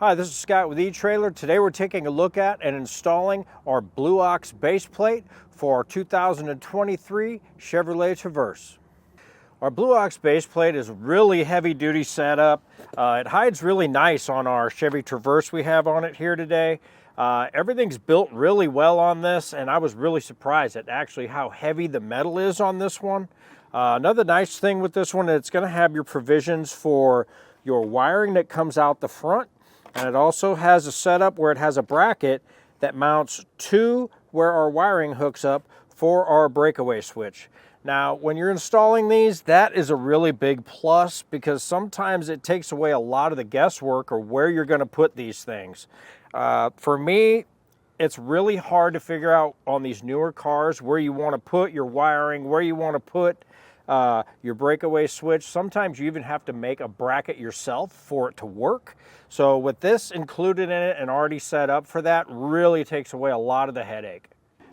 Hi, this is Scott with eTrailer. Today we're taking a look at and installing our Blue Ox base plate for our 2023 Chevrolet Traverse. Our Blue Ox base plate is a really heavy duty setup. It hides really nice on our Chevy Traverse we have on it here today. Everything's built really well on this, and I was really surprised at actually how heavy the metal is on this one. Another nice thing with this one, it's going to have your provisions for your wiring that comes out the front. And it also has a setup where it has a bracket that mounts to where our wiring hooks up for our breakaway switch. Now, when you're installing these, that is a really big plus because sometimes it takes away a lot of the guesswork or where you're going to put these things. For me, it's really hard to figure out on these newer cars where you want to put your wiring, where you want to put your breakaway switch. Sometimes you even have to make a bracket yourself for it to work. So with this included in it and already set up for that, really takes away a lot of the headache.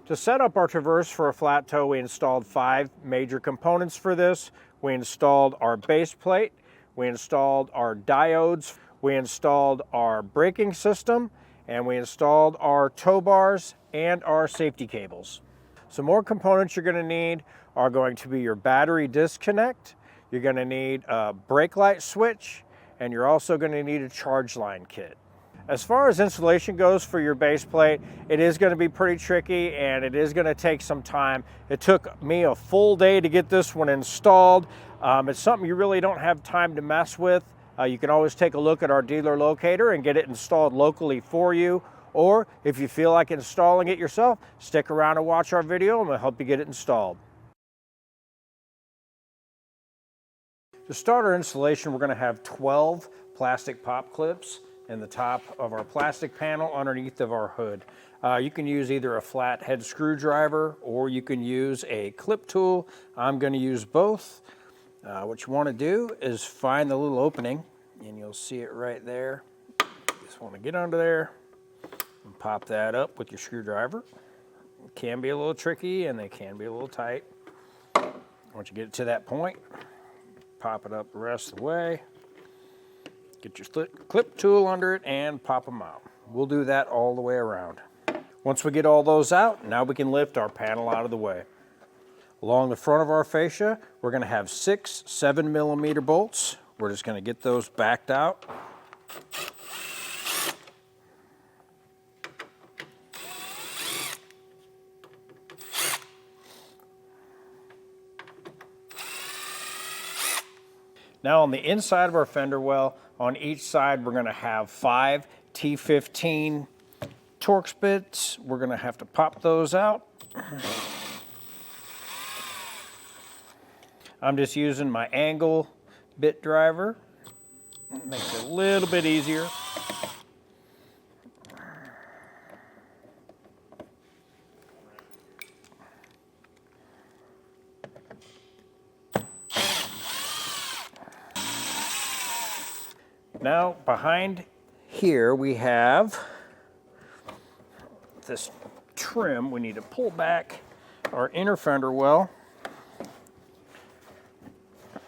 To set up our Traverse for a flat tow, we installed 5 major components for this. We installed our base plate, we installed our diodes, we installed our braking system, and we installed our tow bars and our safety cables. Some more components you're going to need are going to be your battery disconnect, you're going to need a brake light switch, and you're also going to need a charge line kit. As far as installation goes for your base plate, it is going to be pretty tricky and it is going to take some time. It took me a full day to get this one installed. It's something you really don't have time to mess with. You can always take a look at our dealer locator and get it installed locally for you. Or if you feel like installing it yourself, stick around and watch our video and we'll help you get it installed. To start our installation, we're going to have 12 plastic pop clips in the top of our plastic panel underneath of our hood. You can use either a flat head screwdriver or you can use a clip tool. I'm going to use both. What you want to do is find the little opening, and you'll see it right there. Just want to get under there and pop that up with your screwdriver. It can be a little tricky and they can be a little tight. Once you get it to that point, pop it up the rest of the way, get your clip tool under it and pop them out. We'll do that all the way around. Once we get all those out, now we can lift our panel out of the way. Along the front of our fascia, we're going to have 6 7mm bolts. We're just going to get those backed out. Now on the inside of our fender well, on each side we're going to have 5 T15 Torx bits. We're going to have to pop those out. I'm just using my angle bit driver. Makes it a little bit easier. Now behind here we have this trim. We need to pull back our inner fender well.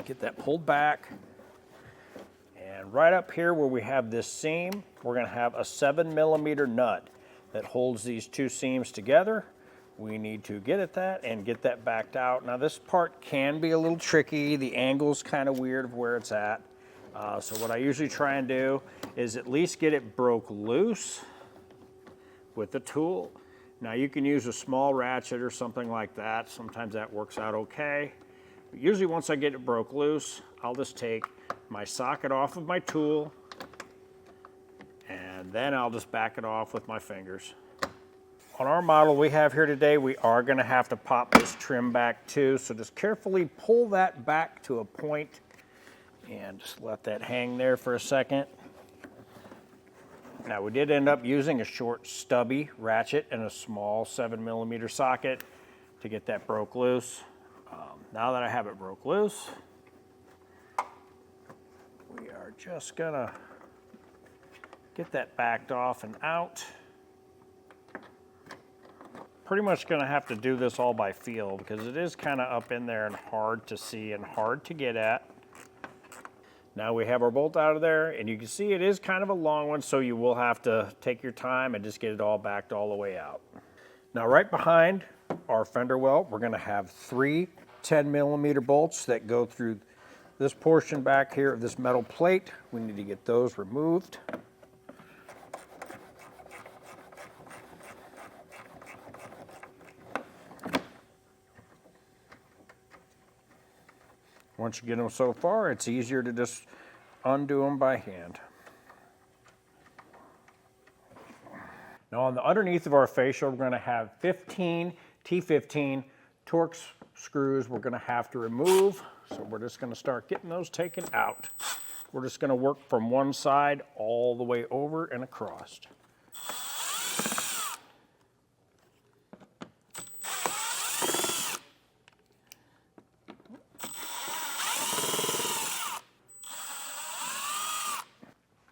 Get that pulled back. And right up here where we have this seam, we're going to have a 7mm nut that holds these 2 seams together. We need to get at that and get that backed out. Now this part can be a little tricky. The angle's kind of weird of where it's at. So what I usually try and do is at least get it broke loose with the tool. Now you can use a small ratchet or something like that. Sometimes that works out okay. But usually once I get it broke loose, I'll just take my socket off of my tool and then I'll just back it off with my fingers. On our model we have here today, we are going to have to pop this trim back too. So just carefully pull that back to a point and just let that hang there for a second. Now we did end up using a short stubby ratchet and a small 7mm socket to get that broke loose. Now that I have it broke loose, we are just gonna get that backed off and out. Pretty much gonna have to do this all by feel because it is kind of up in there and hard to see and hard to get at. Now we have our bolt out of there, and you can see it is kind of a long one, so you will have to take your time and just get it all backed all the way out. Now right behind our fender well, we're gonna have 3 10mm bolts that go through this portion back here of this metal plate. We need to get those removed. Once you get them so far, it's easier to just undo them by hand. Now on the underneath of our fascia, we're going to have 15 T15 Torx screws we're going to have to remove. So we're just going to start getting those taken out. We're just going to work from one side all the way over and across.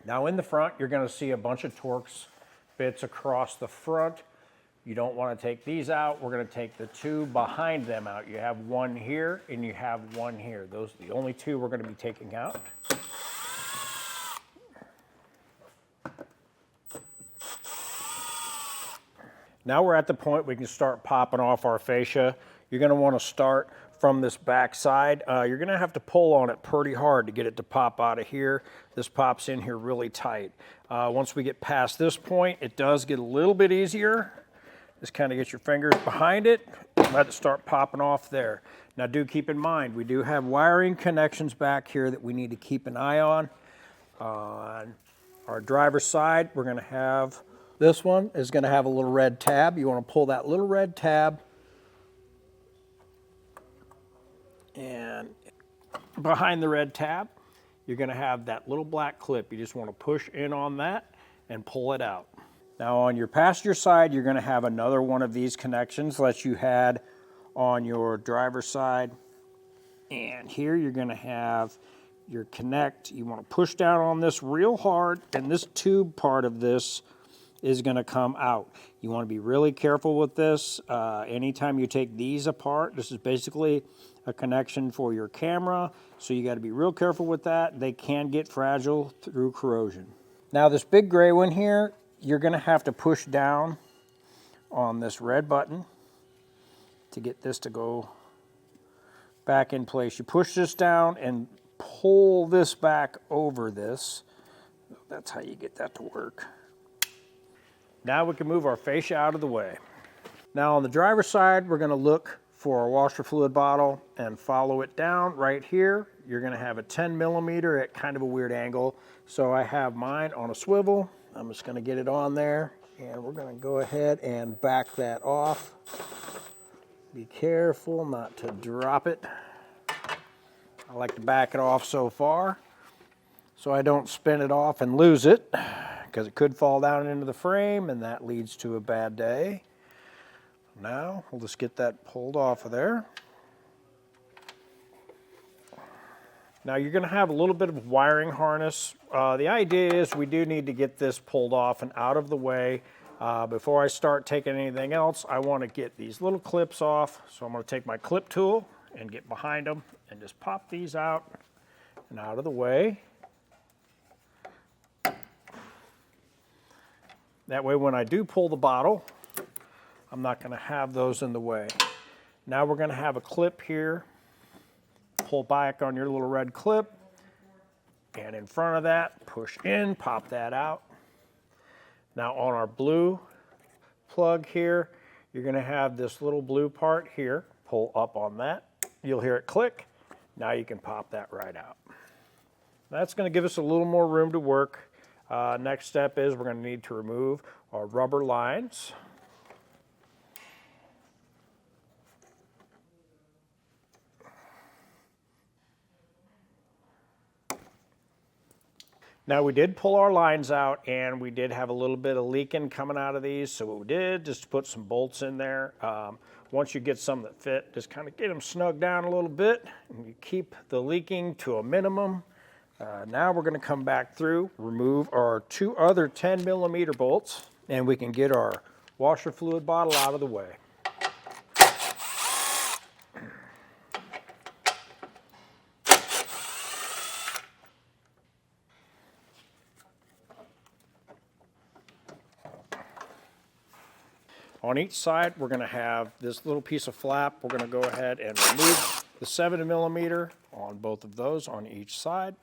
Now in the front, you're going to see a bunch of Torx bits across the front. You don't want to take these out. We're going to take the 2 behind them out. You have one here and you have one here. Those are the only 2 we're going to be taking out. Now we're at the point we can start popping off our fascia. You're going to want to start from this back side. You're going to have to pull on it pretty hard to get it to pop out of here. This pops in here really tight. Once we get past this point, it does get a little bit easier. Just kind of get your fingers behind it, let it start popping off there. Now do keep in mind, we do have wiring connections back here that we need to keep an eye on. On our driver's side, we're going to have, this one is going to have a little red tab. You want to pull that little red tab, and behind the red tab, you're going to have that little black clip. You just want to push in on that and pull it out. Now on your passenger side, you're going to have another one of these connections that you had on your driver's side. And here you're going to have your connect. You want to push down on this real hard, and this tube part of this is going to come out. You want to be really careful with this. Anytime you take these apart, this is basically a connection for your camera, so you got to be real careful with that. They can get fragile through corrosion. Now this big gray one here, you're going to have to push down on this red button to get this to go back in place. You push this down and pull this back over this. That's how you get that to work. Now we can move our fascia out of the way. Now on the driver's side, we're going to look for our washer fluid bottle and follow it down right here. You're going to have a 10mm at kind of a weird angle. So I have mine on a swivel. I'm just going to get it on there, and we're going to go ahead and back that off. Be careful not to drop it. I like to back it off so far so I don't spin it off and lose it, because it could fall down into the frame and that leads to a bad day. Now we'll just get that pulled off of there. Now you're going to have a little bit of wiring harness. The idea is we do need to get this pulled off and out of the way. Before I start taking anything else, I want to get these little clips off. So I'm going to take my clip tool and get behind them and just pop these out and out of the way. That way when I do pull the bottle, I'm not going to have those in the way. Now we're going to have a clip here. Pull back on your little red clip, and in front of that, push in, pop that out. Now on our blue plug here, you're going to have this little blue part here. Pull up on that. You'll hear it click. Now you can pop that right out. That's going to give us a little more room to work. Next step is we're going to need to remove our rubber lines. Now we did pull our lines out, and we did have a little bit of leaking coming out of these, so what we did, just put some bolts in there. Once you get some that fit, just kind of get them snug down a little bit, and you keep the leaking to a minimum. Now we're going to come back through, remove our 2 other 10mm bolts, and we can get our washer fluid bottle out of the way. On each side, we're going to have this little piece of flap. We're going to go ahead and remove the 7mm on both of those on each side.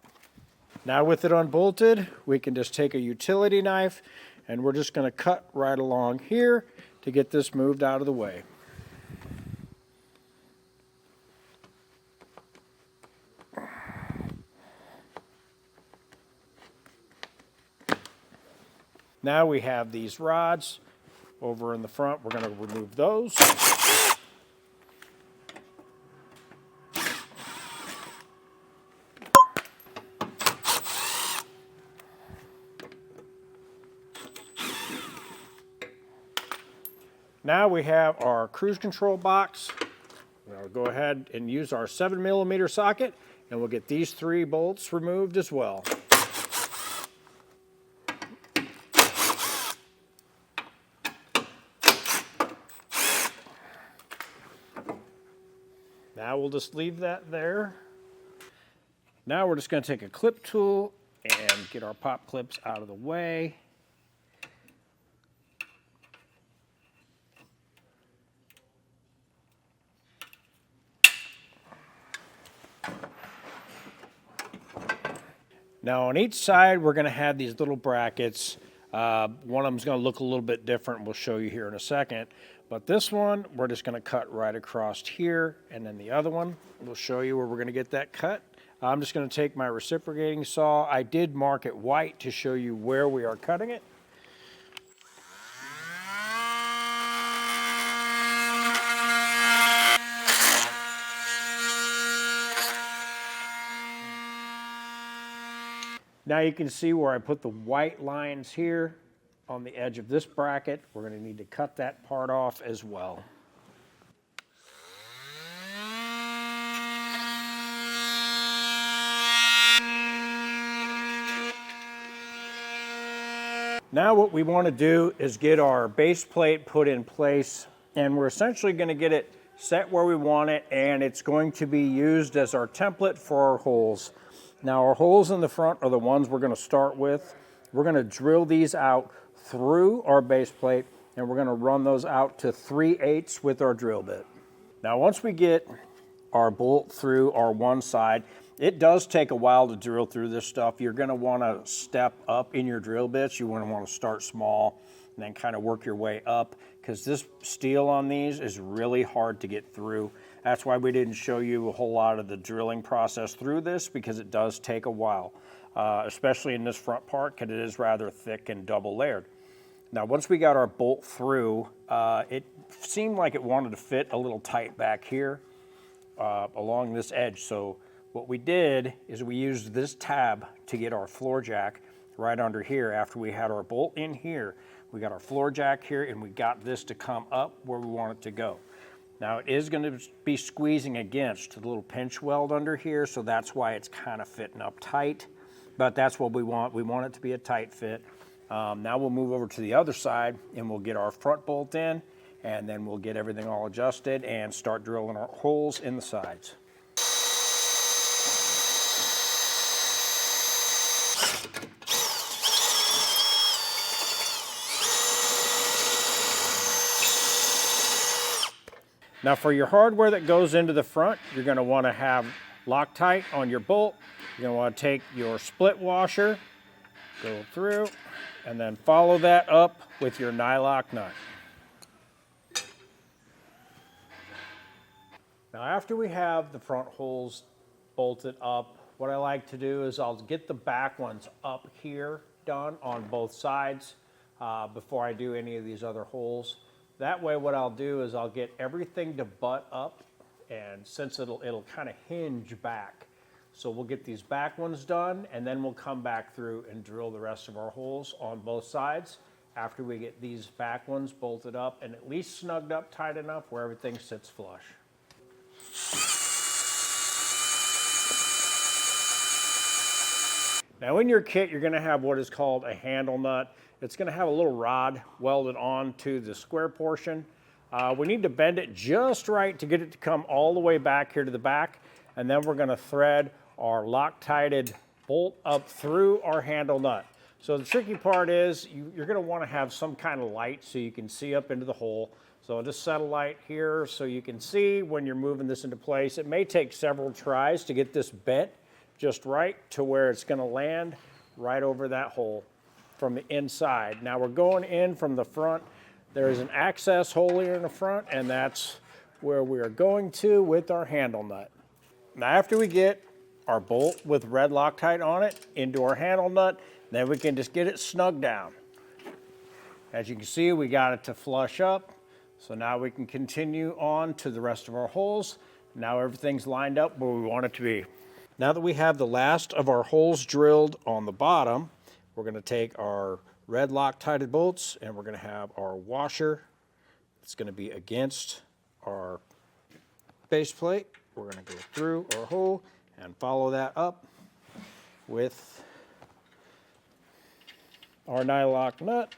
Now with it unbolted, we can just take a utility knife and we're just going to cut right along here to get this moved out of the way. Now we have these rods over in the front. We're going to remove those. Now we have our cruise control box. We'll go ahead and use our 7mm socket, and we'll get these 3 bolts removed as well. Now we'll just leave that there. Now we're just going to take a clip tool and get our pop clips out of the way. Now on each side, we're going to have these little brackets. One of them is going to look a little bit different. We'll show you here in a second. But this one, we're just going to cut right across here. And then the other one, we'll show you where we're going to get that cut. I'm just going to take my reciprocating saw. I did mark it white to show you where we are cutting it. Now you can see where I put the white lines here on the edge of this bracket. We're going to need to cut that part off as well. Now what we want to do is get our base plate put in place, and we're essentially going to get it set where we want it, and it's going to be used as our template for our holes. Now our holes in the front are the ones we're going to start with. We're going to drill these out through our base plate, and we're going to run those out to 3/8 with our drill bit. Now once we get our bolt through our one side, it does take a while to drill through this stuff. You're going to want to step up in your drill bits. You want to start small and then kind of work your way up, because this steel on these is really hard to get through. That's why we didn't show you a whole lot of the drilling process through this, because it does take a while, especially in this front part, because it is rather thick and double layered. Now once we got our bolt through, it seemed like it wanted to fit a little tight back here along this edge. So what we did is we used this tab to get our floor jack right under here. After we had our bolt in here, we got our floor jack here, and we got this to come up where we want it to go. Now it is going to be squeezing against the little pinch weld under here, so that's why it's kind of fitting up tight, but that's what we want. We want it to be a tight fit. Now we'll move over to the other side, and we'll get our front bolt in, and then we'll get everything all adjusted and start drilling our holes in the sides. Now for your hardware that goes into the front, you're going to want to have Loctite on your bolt. You're going to want to take your split washer, go through, and then follow that up with your nylock nut. Now after we have the front holes bolted up, what I like to do is I'll get the back ones up here done on both sides before I do any of these other holes. That way what I'll do is I'll get everything to butt up, and since it'll kind of hinge back. So we'll get these back ones done, and then we'll come back through and drill the rest of our holes on both sides after we get these back ones bolted up and at least snugged up tight enough where everything sits flush. Now in your kit, you're going to have what is called a handle nut. It's going to have a little rod welded on to the square portion. We need to bend it just right to get it to come all the way back here to the back, and then we're going to thread our Loctited bolt up through our handle nut. So the tricky part is you're going to want to have some kind of light so you can see up into the hole. So I'll just set a light here so you can see when you're moving this into place. It may take several tries to get this bent just right to where it's going to land right over that hole from the inside. Now we're going in from the front. There is an access hole here in the front, and that's where we are going to with our handle nut. Now after we get our bolt with red Loctite on it into our handle nut, then we can just get it snug down. As you can see, we got it to flush up. So now we can continue on to the rest of our holes. Now everything's lined up where we want it to be. Now that we have the last of our holes drilled on the bottom, we're going to take our red Loctited bolts and we're going to have our washer. It's going to be against our base plate. We're going to go through our hole and follow that up with our nylock nut,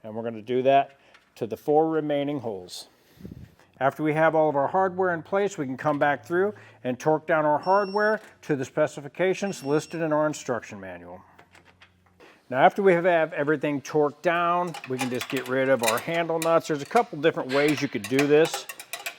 and we're going to do that to the 4 remaining holes. After we have all of our hardware in place, we can come back through and torque down our hardware to the specifications listed in our instruction manual. Now after we have everything torqued down, we can just get rid of our handle nuts. There's a couple different ways you could do this.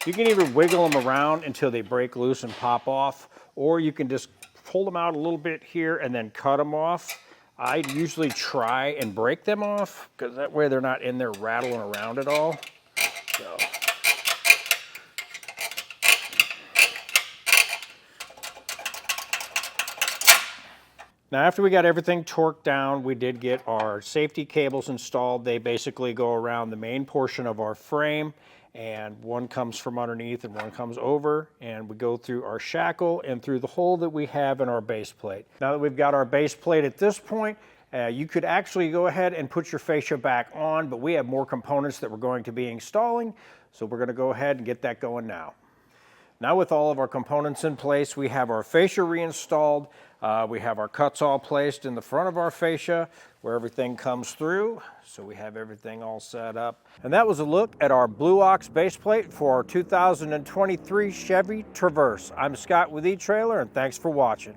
You can either wiggle them around until they break loose and pop off, or you can just pull them out a little bit here and then cut them off. I usually try and break them off because that way they're not in there rattling around at all. So. Now after we got everything torqued down, we did get our safety cables installed. They basically go around the main portion of our frame, and one comes from underneath and one comes over, and we go through our shackle and through the hole that we have in our base plate. Now that we've got our base plate at this point, you could actually go ahead and put your fascia back on, but we have more components that we're going to be installing, so we're going to go ahead and get that going now. Now with all of our components in place, we have our fascia reinstalled. We have our cuts all placed in the front of our fascia where everything comes through. So we have everything all set up. And that was a look at our Blue Ox base plate for our 2023 Chevy Traverse. I'm Scott with eTrailer, and thanks for watching.